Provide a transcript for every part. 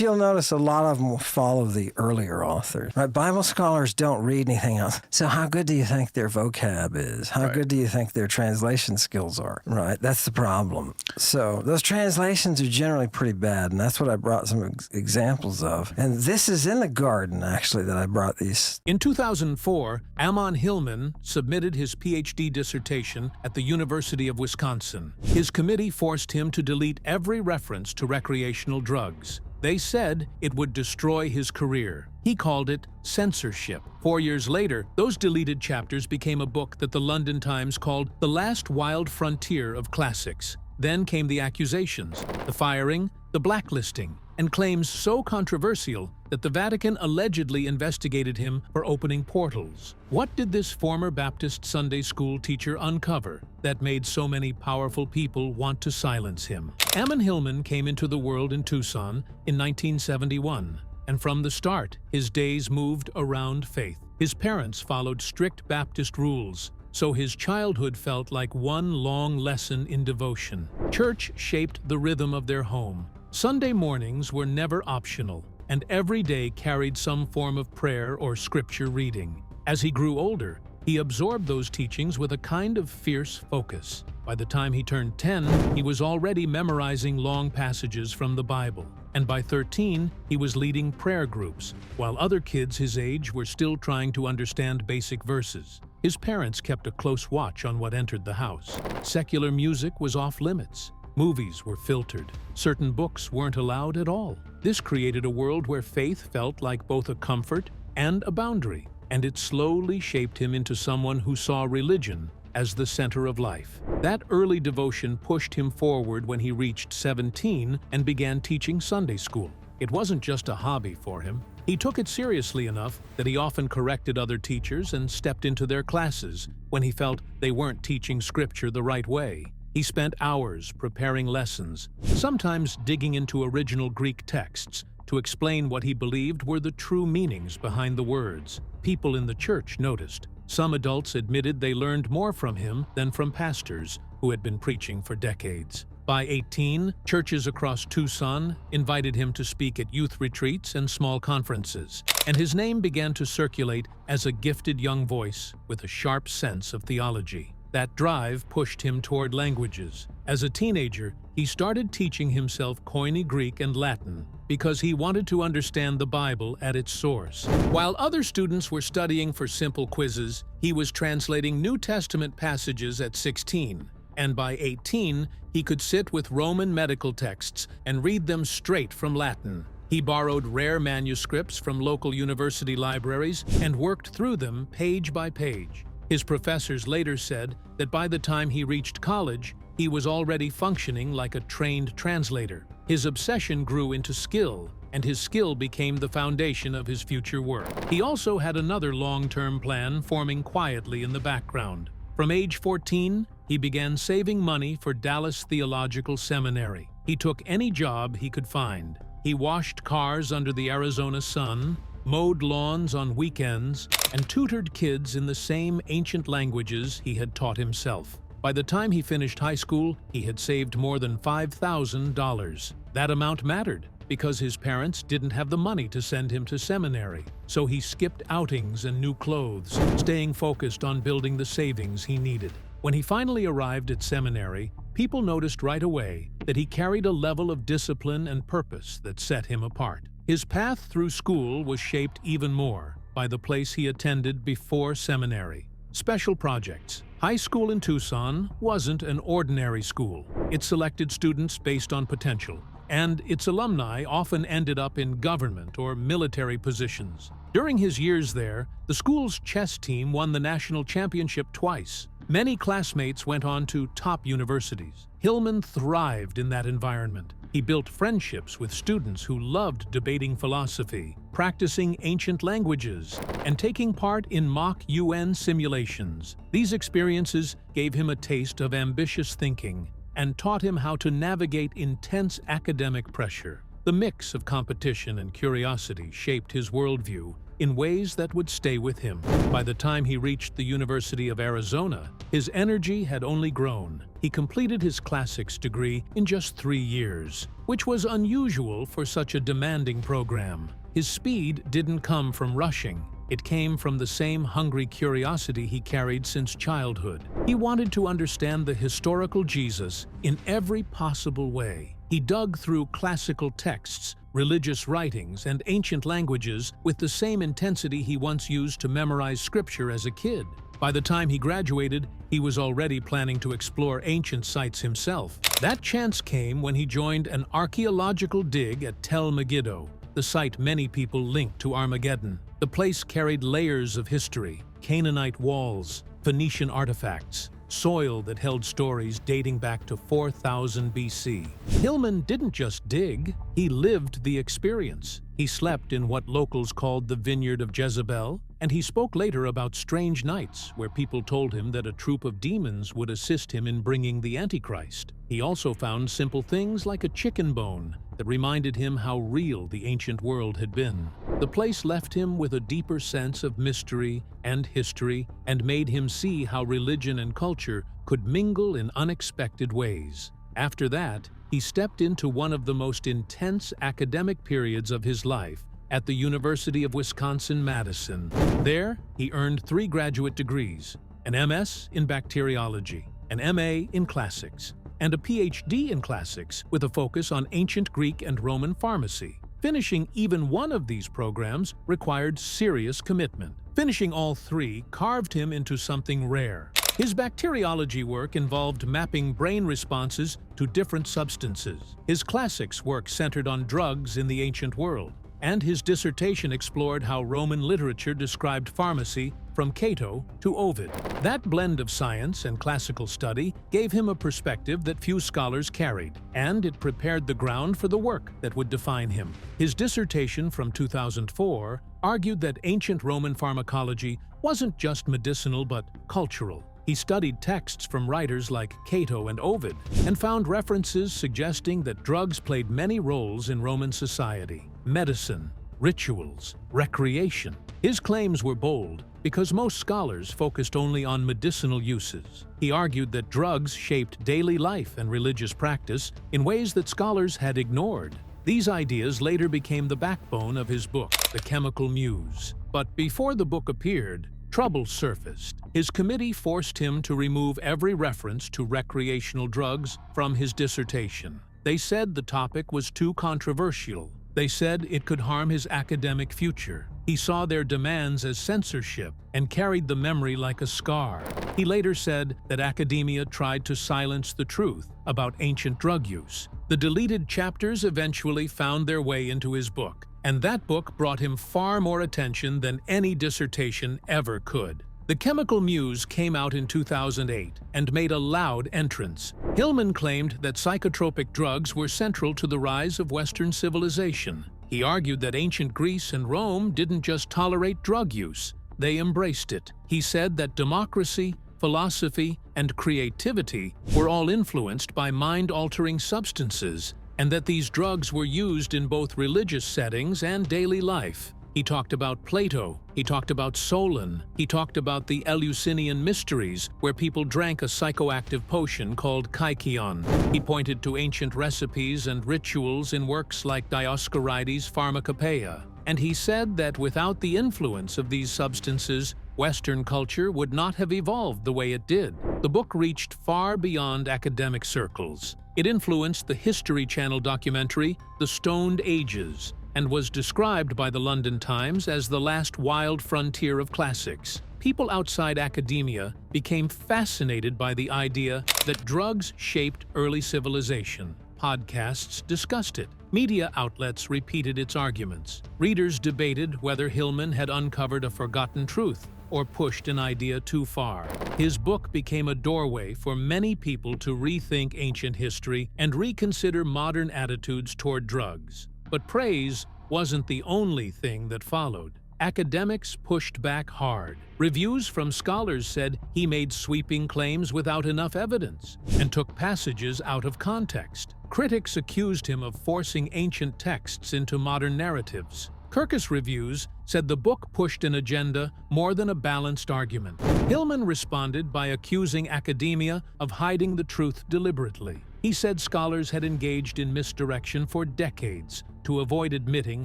if you'll notice, a lot of them will follow the earlier authors. Right? Bible scholars don't read anything else. So how good do you think their vocab is? How good do you think their translation skills are? Right? That's the problem. So those translations are generally pretty bad, and that's what I brought some examples of. And this is in the garden, actually, that I brought these. In 2004, Ammon Hillman submitted his PhD dissertation at the University of Wisconsin. His committee forced him to delete every reference to recreational drugs. They said it would destroy his career. He called it censorship. 4 years later, those deleted chapters became a book that the London Times called the last wild frontier of classics. Then came the accusations, the firing, the blacklisting, and claims so controversial that the Vatican allegedly investigated him for opening portals. What did this former Baptist Sunday school teacher uncover that made so many powerful people want to silence him? Ammon Hillman came into the world in Tucson in 1971, and from the start, his days moved around faith. His parents followed strict Baptist rules, so his childhood felt like one long lesson in devotion. Church shaped the rhythm of their home. Sunday mornings were never optional, and every day carried some form of prayer or scripture reading. As he grew older, he absorbed those teachings with a kind of fierce focus. By the time he turned 10, he was already memorizing long passages from the Bible. And by 13, he was leading prayer groups, while other kids his age were still trying to understand basic verses. His parents kept a close watch on what entered the house. Secular music was off limits. Movies were filtered. Certain books weren't allowed at all. This created a world where faith felt like both a comfort and a boundary, and it slowly shaped him into someone who saw religion as the center of life. That early devotion pushed him forward when he reached 17 and began teaching Sunday school. It wasn't just a hobby for him. He took it seriously enough that he often corrected other teachers and stepped into their classes when he felt they weren't teaching scripture the right way. He spent hours preparing lessons, sometimes digging into original Greek texts to explain what he believed were the true meanings behind the words. People in the church noticed. Some adults admitted they learned more from him than from pastors who had been preaching for decades. By 18, churches across Tucson invited him to speak at youth retreats and small conferences, and his name began to circulate as a gifted young voice with a sharp sense of theology. That drive pushed him toward languages. As a teenager, he started teaching himself Koine Greek and Latin because he wanted to understand the Bible at its source. While other students were studying for simple quizzes, he was translating New Testament passages at 16. And by 18, he could sit with Roman medical texts and read them straight from Latin. He borrowed rare manuscripts from local university libraries and worked through them page by page. His professors later said that by the time he reached college, he was already functioning like a trained translator. His obsession grew into skill, and his skill became the foundation of his future work. He also had another long-term plan forming quietly in the background. From age 14, he began saving money for Dallas Theological Seminary. He took any job he could find. He washed cars under the Arizona sun, mowed lawns on weekends, and tutored kids in the same ancient languages he had taught himself. By the time he finished high school, he had saved more than $5,000. That amount mattered because his parents didn't have the money to send him to seminary, so he skipped outings and new clothes, staying focused on building the savings he needed. When he finally arrived at seminary, people noticed right away that he carried a level of discipline and purpose that set him apart. His path through school was shaped even more by the place he attended before seminary. Special projects. High school in Tucson wasn't an ordinary school. It selected students based on potential, and its alumni often ended up in government or military positions. During his years there, the school's chess team won the national championship twice. Many classmates went on to top universities. Hillman thrived in that environment. He built friendships with students who loved debating philosophy, practicing ancient languages, and taking part in mock UN simulations. These experiences gave him a taste of ambitious thinking and taught him how to navigate intense academic pressure. The mix of competition and curiosity shaped his worldview in ways that would stay with him. By the time he reached the University of Arizona, his energy had only grown. He completed his classics degree in just 3 years, which was unusual for such a demanding program. His speed didn't come from rushing. It came from the same hungry curiosity he carried since childhood. He wanted to understand the historical Jesus in every possible way. He dug through classical texts, religious writings, and ancient languages with the same intensity he once used to memorize scripture as a kid. By the time he graduated, he was already planning to explore ancient sites himself. That chance came when he joined an archaeological dig at Tel Megiddo, the site many people link to Armageddon. The place carried layers of history, Canaanite walls, Phoenician artifacts, soil that held stories dating back to 4000 BC. Hillman didn't just dig, he lived the experience. He slept in what locals called the Vineyard of Jezebel, and he spoke later about strange nights where people told him that a troop of demons would assist him in bringing the Antichrist. He also found simple things like a chicken bone that reminded him how real the ancient world had been. The place left him with a deeper sense of mystery and history and made him see how religion and culture could mingle in unexpected ways. After that, he stepped into one of the most intense academic periods of his life at the University of Wisconsin-Madison. There, he earned 3 graduate degrees, an MS in bacteriology, an MA in classics, and a PhD in classics with a focus on ancient Greek and Roman pharmacy. Finishing even one of these programs required serious commitment. Finishing all 3 carved him into something rare. His bacteriology work involved mapping brain responses to different substances. His classics work centered on drugs in the ancient world, and his dissertation explored how Roman literature described pharmacy from Cato to Ovid. That blend of science and classical study gave him a perspective that few scholars carried, and it prepared the ground for the work that would define him. His dissertation from 2004 argued that ancient Roman pharmacology wasn't just medicinal but cultural. He studied texts from writers like Cato and Ovid and found references suggesting that drugs played many roles in Roman society: medicine, rituals, recreation. His claims were bold because most scholars focused only on medicinal uses. He argued that drugs shaped daily life and religious practice in ways that scholars had ignored. These ideas later became the backbone of his book, The Chemical Muse. But before the book appeared, trouble surfaced. His committee forced him to remove every reference to recreational drugs from his dissertation. They said the topic was too controversial. They said it could harm his academic future. He saw their demands as censorship and carried the memory like a scar. He later said that academia tried to silence the truth about ancient drug use. The deleted chapters eventually found their way into his book, and that book brought him far more attention than any dissertation ever could. The Chemical Muse came out in 2008 and made a loud entrance. Hillman claimed that psychotropic drugs were central to the rise of Western civilization. He argued that ancient Greece and Rome didn't just tolerate drug use, they embraced it. He said that democracy, philosophy, and creativity were all influenced by mind-altering substances, and that these drugs were used in both religious settings and daily life. He talked about Plato, he talked about Solon, he talked about the Eleusinian mysteries, where people drank a psychoactive potion called kykeon. He pointed to ancient recipes and rituals in works like Dioscorides' Pharmacopoeia. And he said that without the influence of these substances, Western culture would not have evolved the way it did. The book reached far beyond academic circles. It influenced the History Channel documentary, The Stoned Ages, and was described by the London Times as the last wild frontier of classics. People outside academia became fascinated by the idea that drugs shaped early civilization. Podcasts discussed it. Media outlets repeated its arguments. Readers debated whether Hillman had uncovered a forgotten truth or pushed an idea too far. His book became a doorway for many people to rethink ancient history and reconsider modern attitudes toward drugs. But praise wasn't the only thing that followed. Academics pushed back hard. Reviews from scholars said he made sweeping claims without enough evidence and took passages out of context. Critics accused him of forcing ancient texts into modern narratives. Kirkus Reviews said the book pushed an agenda more than a balanced argument. Hillman responded by accusing academia of hiding the truth deliberately. He said scholars had engaged in misdirection for decades to avoid admitting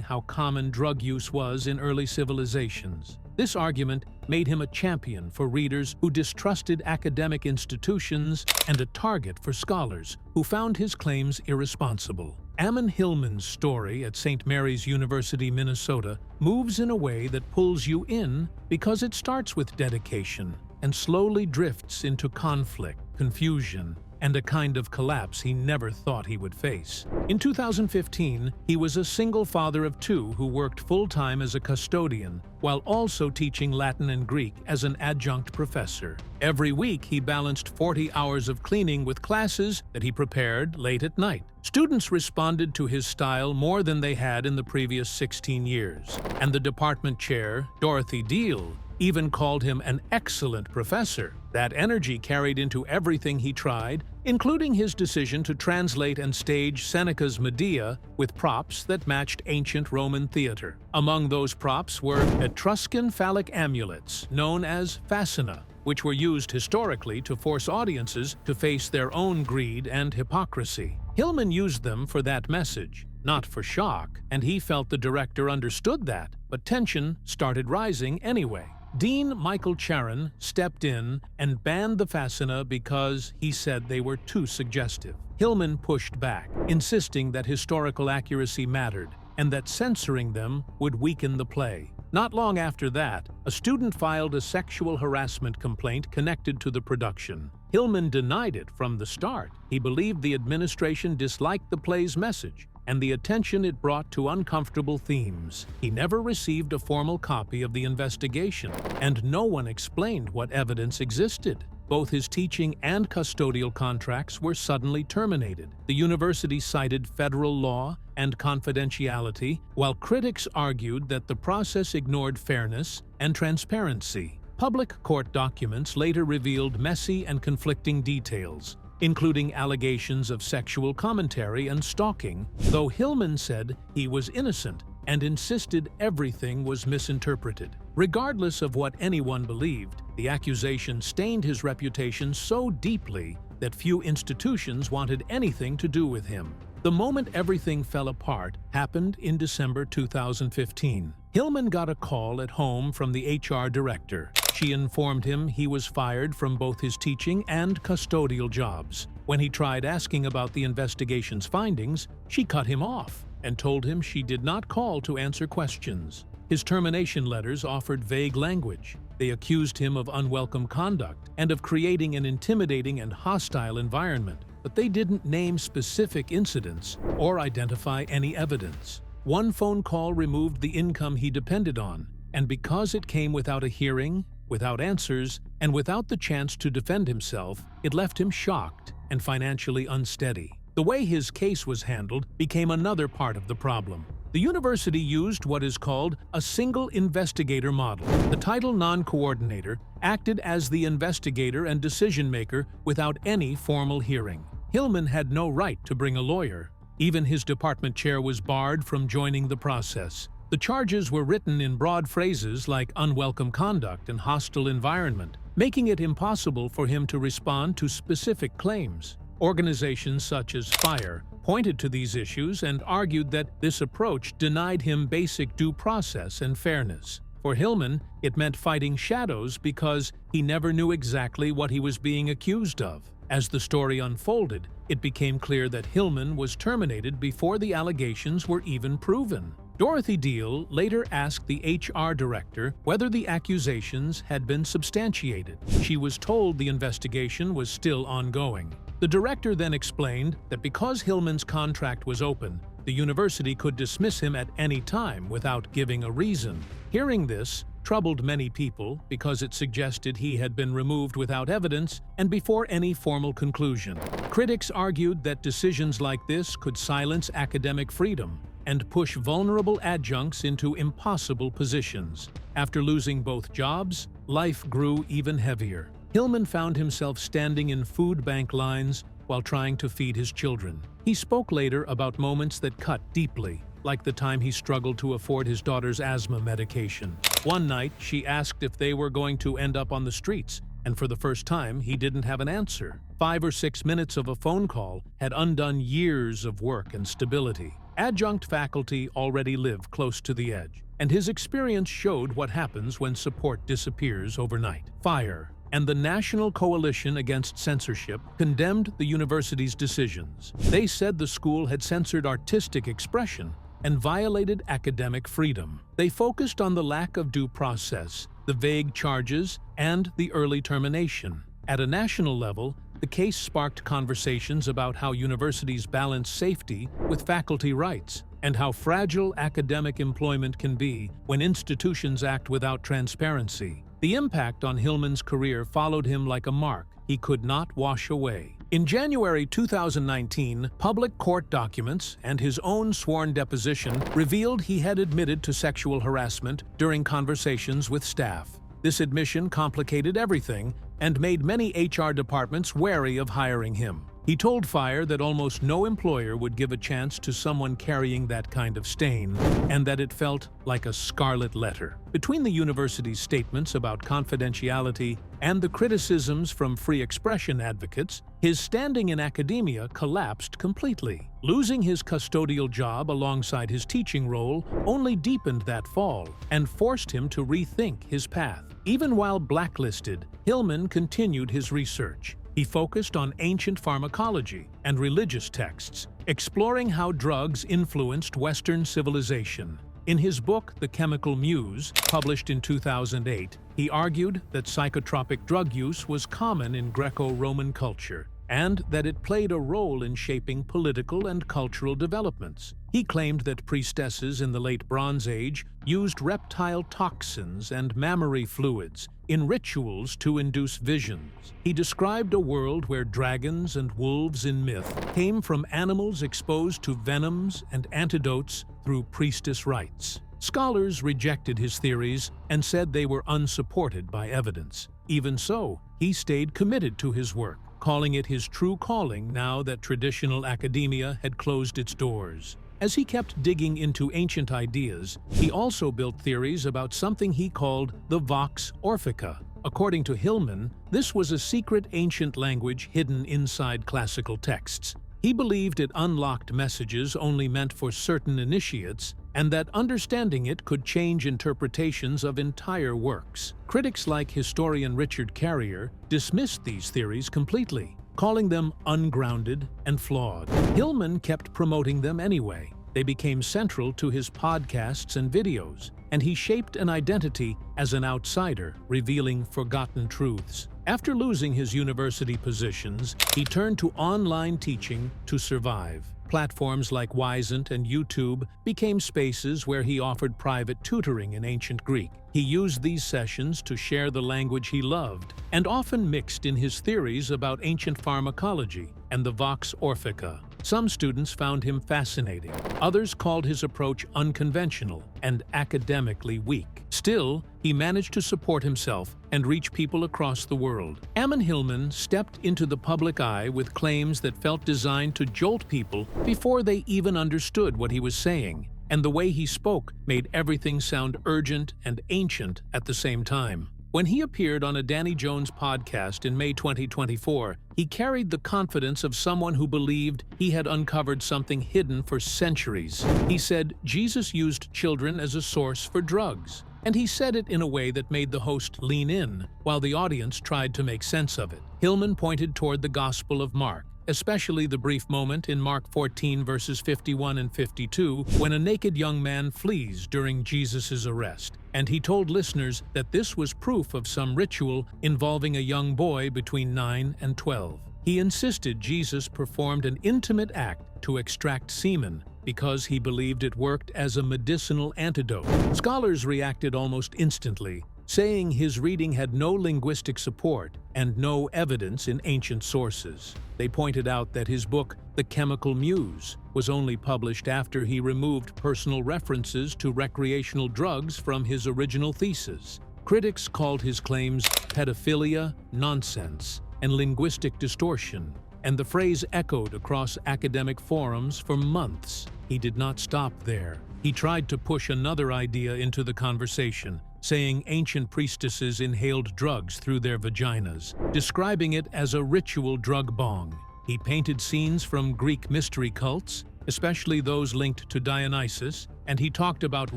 how common drug use was in early civilizations. This argument made him a champion for readers who distrusted academic institutions and a target for scholars who found his claims irresponsible. Ammon Hillman's story at St. Mary's University, Minnesota, moves in a way that pulls you in because it starts with dedication and slowly drifts into conflict, confusion, and a kind of collapse he never thought he would face. In 2015, he was a single father of two who worked full-time as a custodian while also teaching Latin and Greek as an adjunct professor. Every week, he balanced 40 hours of cleaning with classes that he prepared late at night. Students responded to his style more than they had in the previous 16 years, and the department chair, Dorothy Deal, even called him an excellent professor. That energy carried into everything he tried, including his decision to translate and stage Seneca's Medea with props that matched ancient Roman theater. Among those props were Etruscan phallic amulets, known as fascina, which were used historically to force audiences to face their own greed and hypocrisy. Hillman used them for that message, not for shock, and he felt the director understood that, but tension started rising anyway. Dean Michael Charon stepped in and banned the fascina because he said they were too suggestive. Hillman pushed back, insisting that historical accuracy mattered and that censoring them would weaken the play. Not long after that, a student filed a sexual harassment complaint connected to the production. Hillman denied it from the start. He believed the administration disliked the play's message and the attention it brought to uncomfortable themes. He never received a formal copy of the investigation, and no one explained what evidence existed. Both his teaching and custodial contracts were suddenly terminated. The university cited federal law and confidentiality, while critics argued that the process ignored fairness and transparency. Public court documents later revealed messy and conflicting details, including allegations of sexual commentary and stalking, though Hillman said he was innocent and insisted everything was misinterpreted. Regardless of what anyone believed, the accusation stained his reputation so deeply that few institutions wanted anything to do with him. The moment everything fell apart happened in December 2015. Hillman got a call at home from the HR director. She informed him he was fired from both his teaching and custodial jobs. When he tried asking about the investigation's findings, she cut him off and told him she did not call to answer questions. His termination letters offered vague language. They accused him of unwelcome conduct and of creating an intimidating and hostile environment, but they didn't name specific incidents or identify any evidence. One phone call removed the income he depended on, and because it came without a hearing, without answers, and without the chance to defend himself, it left him shocked and financially unsteady. The way his case was handled became another part of the problem. The university used what is called a single investigator model. The title non-coordinator acted as the investigator and decision-maker without any formal hearing. Hillman had no right to bring a lawyer. Even his department chair was barred from joining the process. The charges were written in broad phrases like unwelcome conduct and hostile environment, making it impossible for him to respond to specific claims. Organizations such as FIRE pointed to these issues and argued that this approach denied him basic due process and fairness. For Hillman, it meant fighting shadows because he never knew exactly what he was being accused of. As the story unfolded, it became clear that Hillman was terminated before the allegations were even proven. Dorothy Deal later asked the HR director whether the accusations had been substantiated. She was told the investigation was still ongoing. The director then explained that because Hillman's contract was open, the university could dismiss him at any time without giving a reason. Hearing this troubled many people because it suggested he had been removed without evidence and before any formal conclusion. Critics argued that decisions like this could silence academic freedom and push vulnerable adjuncts into impossible positions. After losing both jobs, life grew even heavier. Hillman found himself standing in food bank lines while trying to feed his children. He spoke later about moments that cut deeply, like the time he struggled to afford his daughter's asthma medication. One night, she asked if they were going to end up on the streets, and for the first time, he didn't have an answer. 5 or 6 minutes of a phone call had undone years of work and stability. Adjunct faculty already lived close to the edge, and his experience showed what happens when support disappears overnight. FIRE and the National Coalition Against Censorship condemned the university's decisions. They said the school had censored artistic expression and violated academic freedom. They focused on the lack of due process, the vague charges, and the early termination. At a national level, the case sparked conversations about how universities balance safety with faculty rights, and how fragile academic employment can be when institutions act without transparency. The impact on Hillman's career followed him like a mark he could not wash away. In January 2019, public court documents and his own sworn deposition revealed he had admitted to sexual harassment during conversations with staff. This admission complicated everything and made many HR departments wary of hiring him. He told FIRE that almost no employer would give a chance to someone carrying that kind of stain, and that it felt like a scarlet letter. Between the university's statements about confidentiality and the criticisms from free expression advocates, his standing in academia collapsed completely. Losing his custodial job alongside his teaching role only deepened that fall and forced him to rethink his path. Even while blacklisted, Hillman continued his research. He focused on ancient pharmacology and religious texts, exploring how drugs influenced Western civilization. In his book, The Chemical Muse, published in 2008, he argued that psychotropic drug use was common in Greco-Roman culture, and that it played a role in shaping political and cultural developments. He claimed that priestesses in the late Bronze Age used reptile toxins and mammary fluids in rituals to induce visions. He described a world where dragons and wolves in myth came from animals exposed to venoms and antidotes through priestess rites. Scholars rejected his theories and said they were unsupported by evidence. Even so, he stayed committed to his work, calling it his true calling now that traditional academia had closed its doors. As he kept digging into ancient ideas, he also built theories about something he called the Vox Orphica. According to Hillman, this was a secret ancient language hidden inside classical texts. He believed it unlocked messages only meant for certain initiates, and that understanding it could change interpretations of entire works. Critics like historian Richard Carrier dismissed these theories completely, calling them ungrounded and flawed. Hillman kept promoting them anyway. They became central to his podcasts and videos, and he shaped an identity as an outsider, revealing forgotten truths. After losing his university positions, he turned to online teaching to survive. Platforms like Wisent and YouTube became spaces where he offered private tutoring in ancient Greek. He used these sessions to share the language he loved, and often mixed in his theories about ancient pharmacology and the Vox Orphica. Some students found him fascinating. Others called his approach unconventional and academically weak. Still, he managed to support himself and reach people across the world. Ammon Hillman stepped into the public eye with claims that felt designed to jolt people before they even understood what he was saying, and the way he spoke made everything sound urgent and ancient at the same time. When he appeared on a Danny Jones podcast in May 2024, he carried the confidence of someone who believed he had uncovered something hidden for centuries. He said Jesus used children as a source for drugs, and he said it in a way that made the host lean in, while the audience tried to make sense of it. Hillman pointed toward the Gospel of Mark, especially the brief moment in Mark 14 verses 51 and 52 when a naked young man flees during Jesus' arrest. And he told listeners that this was proof of some ritual involving a young boy between 9 and 12. He insisted Jesus performed an intimate act to extract semen because he believed it worked as a medicinal antidote. Scholars reacted almost instantly, saying his reading had no linguistic support and no evidence in ancient sources. They pointed out that his book, The Chemical Muse, was only published after he removed personal references to recreational drugs from his original thesis. Critics called his claims pedophilia, nonsense, and linguistic distortion, and the phrase echoed across academic forums for months. He did not stop there. He tried to push another idea into the conversation, saying ancient priestesses inhaled drugs through their vaginas, describing it as a ritual drug bong. He painted scenes from Greek mystery cults, especially those linked to Dionysus, and he talked about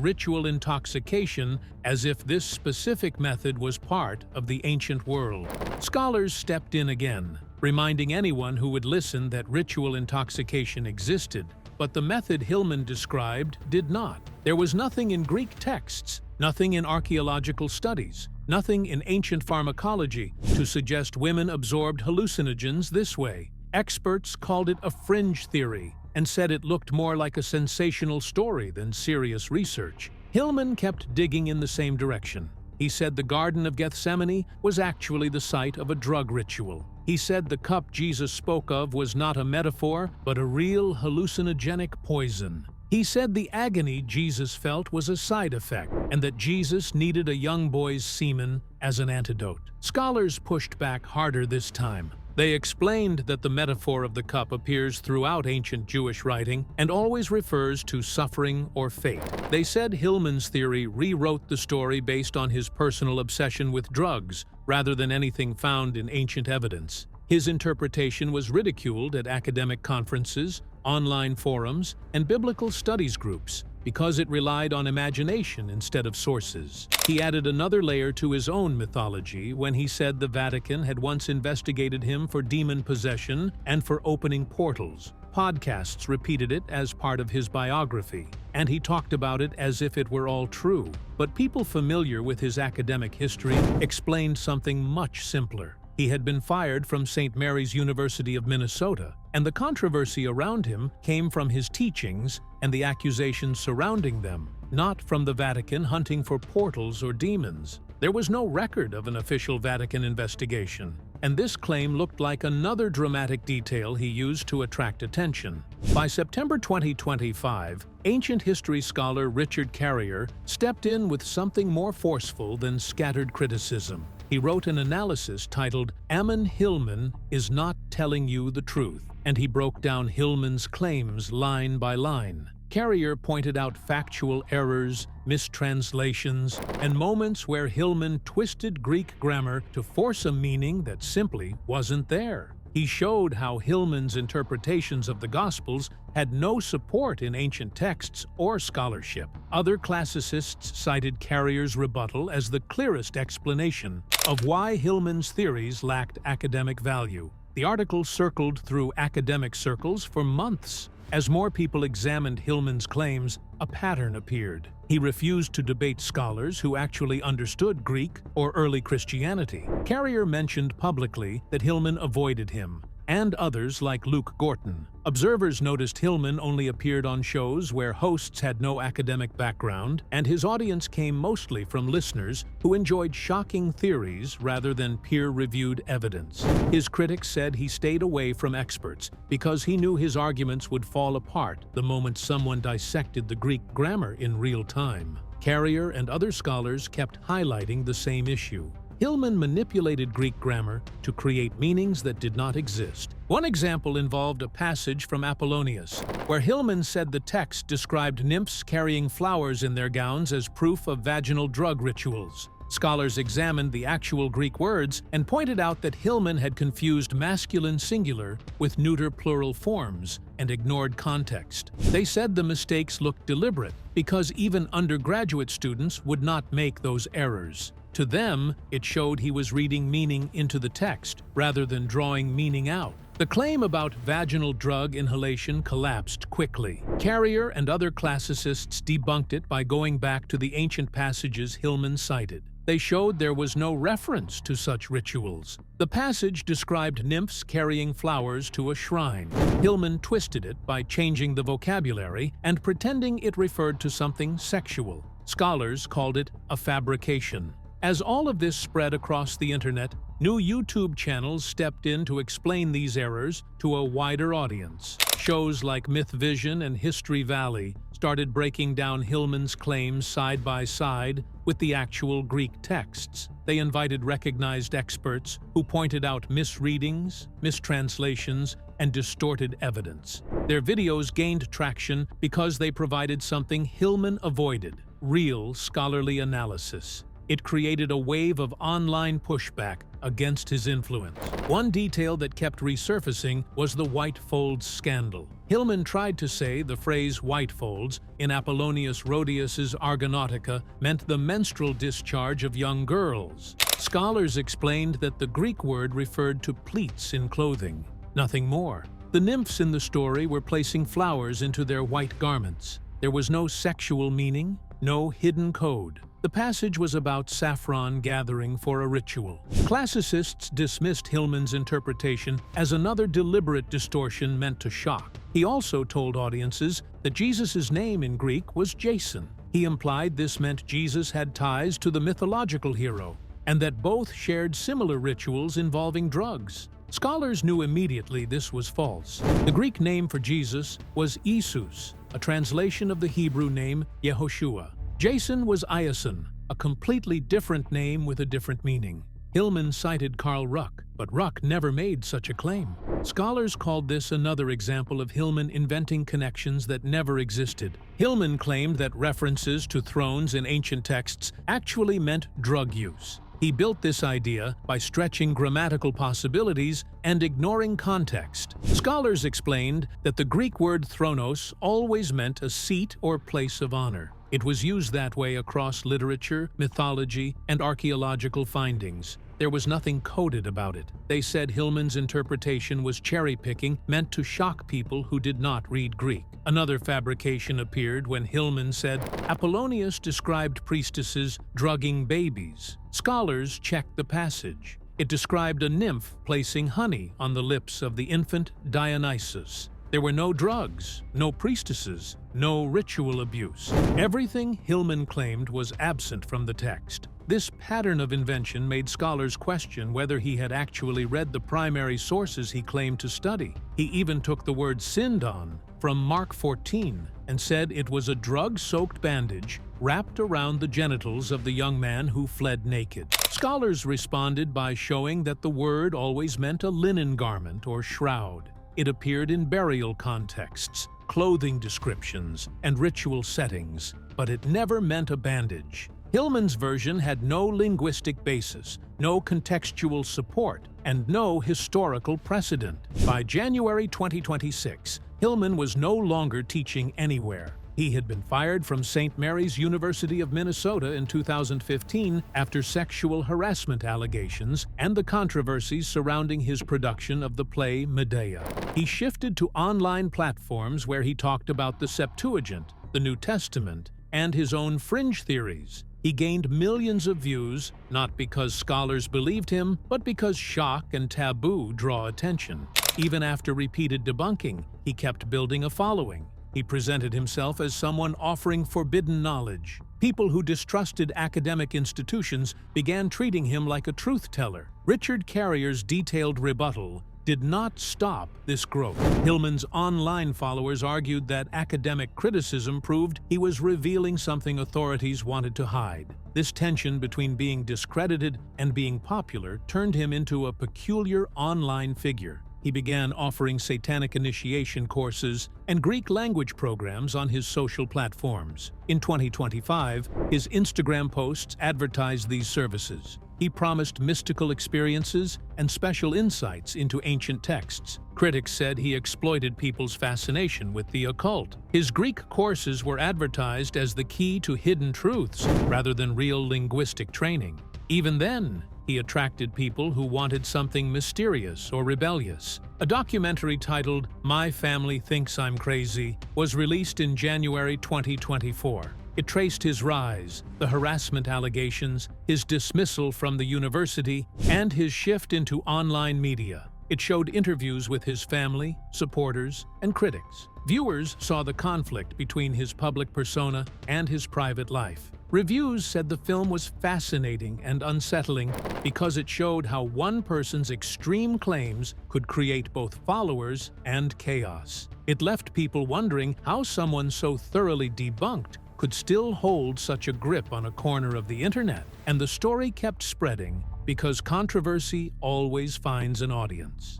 ritual intoxication as if this specific method was part of the ancient world. Scholars stepped in again, reminding anyone who would listen that ritual intoxication existed, but the method Hillman described did not. There was nothing in Greek texts, nothing in archaeological studies, nothing in ancient pharmacology to suggest women absorbed hallucinogens this way. Experts called it a fringe theory and said it looked more like a sensational story than serious research. Hillman kept digging in the same direction. He said the Garden of Gethsemane was actually the site of a drug ritual. He said the cup Jesus spoke of was not a metaphor, but a real hallucinogenic poison. He said the agony Jesus felt was a side effect, and that Jesus needed a young boy's semen as an antidote. Scholars pushed back harder this time. They explained that the metaphor of the cup appears throughout ancient Jewish writing and always refers to suffering or fate. They said Hillman's theory rewrote the story based on his personal obsession with drugs, rather than anything found in ancient evidence. His interpretation was ridiculed at academic conferences, online forums, and biblical studies groups because it relied on imagination instead of sources. He added another layer to his own mythology when he said the Vatican had once investigated him for demon possession and for opening portals. Podcasts repeated it as part of his biography, and he talked about it as if it were all true. But people familiar with his academic history explained something much simpler. He had been fired from St. Mary's University of Minnesota, and the controversy around him came from his teachings and the accusations surrounding them, not from the Vatican hunting for portals or demons. There was no record of an official Vatican investigation, and this claim looked like another dramatic detail he used to attract attention. By September 2025, ancient history scholar Richard Carrier stepped in with something more forceful than scattered criticism. He wrote an analysis titled "Ammon Hillman is Not Telling You the Truth," and he broke down Hillman's claims line by line. Carrier pointed out factual errors, mistranslations, and moments where Hillman twisted Greek grammar to force a meaning that simply wasn't there. He showed how Hillman's interpretations of the Gospels had no support in ancient texts or scholarship. Other classicists cited Carrier's rebuttal as the clearest explanation of why Hillman's theories lacked academic value. The article circled through academic circles for months. As more people examined Hillman's claims, a pattern appeared. He refused to debate scholars who actually understood Greek or early Christianity. Carrier mentioned publicly that Hillman avoided him, and others like Luke Gorton. Observers noticed Hillman only appeared on shows where hosts had no academic background, and his audience came mostly from listeners who enjoyed shocking theories rather than peer-reviewed evidence. His critics said he stayed away from experts because he knew his arguments would fall apart the moment someone dissected the Greek grammar in real time. Carrier and other scholars kept highlighting the same issue. Hillman manipulated Greek grammar to create meanings that did not exist. One example involved a passage from Apollonius, where Hillman said the text described nymphs carrying flowers in their gowns as proof of vaginal drug rituals. Scholars examined the actual Greek words and pointed out that Hillman had confused masculine singular with neuter plural forms and ignored context. They said the mistakes looked deliberate because even undergraduate students would not make those errors. To them, it showed he was reading meaning into the text rather than drawing meaning out. The claim about vaginal drug inhalation collapsed quickly. Carrier and other classicists debunked it by going back to the ancient passages Hillman cited. They showed there was no reference to such rituals. The passage described nymphs carrying flowers to a shrine. Hillman twisted it by changing the vocabulary and pretending it referred to something sexual. Scholars called it a fabrication. As all of this spread across the internet, new YouTube channels stepped in to explain these errors to a wider audience. Shows like Myth Vision and History Valley started breaking down Hillman's claims side by side with the actual Greek texts. They invited recognized experts who pointed out misreadings, mistranslations, and distorted evidence. Their videos gained traction because they provided something Hillman avoided: real scholarly analysis. It created a wave of online pushback against his influence. One detail that kept resurfacing was the white folds scandal. Hillman tried to say the phrase white folds in Apollonius Rhodius's Argonautica meant the menstrual discharge of young girls. Scholars explained that the Greek word referred to pleats in clothing, nothing more. The nymphs in the story were placing flowers into their white garments. There was no sexual meaning, no hidden code. The passage was about saffron gathering for a ritual. Classicists dismissed Hillman's interpretation as another deliberate distortion meant to shock. He also told audiences that Jesus' name in Greek was Jason. He implied this meant Jesus had ties to the mythological hero, and that both shared similar rituals involving drugs. Scholars knew immediately this was false. The Greek name for Jesus was Isus, a translation of the Hebrew name Yehoshua. Jason was Iason, a completely different name with a different meaning. Hillman cited Karl Ruck, but Ruck never made such a claim. Scholars called this another example of Hillman inventing connections that never existed. Hillman claimed that references to thrones in ancient texts actually meant drug use. He built this idea by stretching grammatical possibilities and ignoring context. Scholars explained that the Greek word thronos always meant a seat or place of honor. It was used that way across literature, mythology, and archaeological findings. There was nothing coded about it. They said Hillman's interpretation was cherry-picking, meant to shock people who did not read Greek. Another fabrication appeared when Hillman said Apollonius described priestesses drugging babies. Scholars checked the passage. It described a nymph placing honey on the lips of the infant Dionysus. There were no drugs, no priestesses, no ritual abuse. Everything Hillman claimed was absent from the text. This pattern of invention made scholars question whether he had actually read the primary sources he claimed to study. He even took the word sinned on from Mark 14 and said it was a drug-soaked bandage wrapped around the genitals of the young man who fled naked. Scholars responded by showing that the word always meant a linen garment or shroud. It appeared in burial contexts, clothing descriptions, and ritual settings, but it never meant a bandage. Hillman's version had no linguistic basis, no contextual support, and no historical precedent. By January 2026, Hillman was no longer teaching anywhere. He had been fired from St. Mary's University of Minnesota in 2015 after sexual harassment allegations and the controversies surrounding his production of the play Medea. He shifted to online platforms where he talked about the Septuagint, the New Testament, and his own fringe theories. He gained millions of views, not because scholars believed him, but because shock and taboo draw attention. Even after repeated debunking, he kept building a following. He presented himself as someone offering forbidden knowledge. People who distrusted academic institutions began treating him like a truth-teller. Richard Carrier's detailed rebuttal did not stop this growth. Hillman's online followers argued that academic criticism proved he was revealing something authorities wanted to hide. This tension between being discredited and being popular turned him into a peculiar online figure. He began offering satanic initiation courses and Greek language programs on his social platforms. In 2025, his Instagram posts advertised these services. He promised mystical experiences and special insights into ancient texts. Critics said he exploited people's fascination with the occult. His Greek courses were advertised as the key to hidden truths rather than real linguistic training. Even then, he attracted people who wanted something mysterious or rebellious. A documentary titled My Family Thinks I'm Crazy was released in January 2024. It traced his rise, the harassment allegations, his dismissal from the university, and his shift into online media. It showed interviews with his family, supporters, and critics. Viewers saw the conflict between his public persona and his private life. Reviews said the film was fascinating and unsettling because it showed how one person's extreme claims could create both followers and chaos. It left people wondering how someone so thoroughly debunked could still hold such a grip on a corner of the internet. And the story kept spreading because controversy always finds an audience.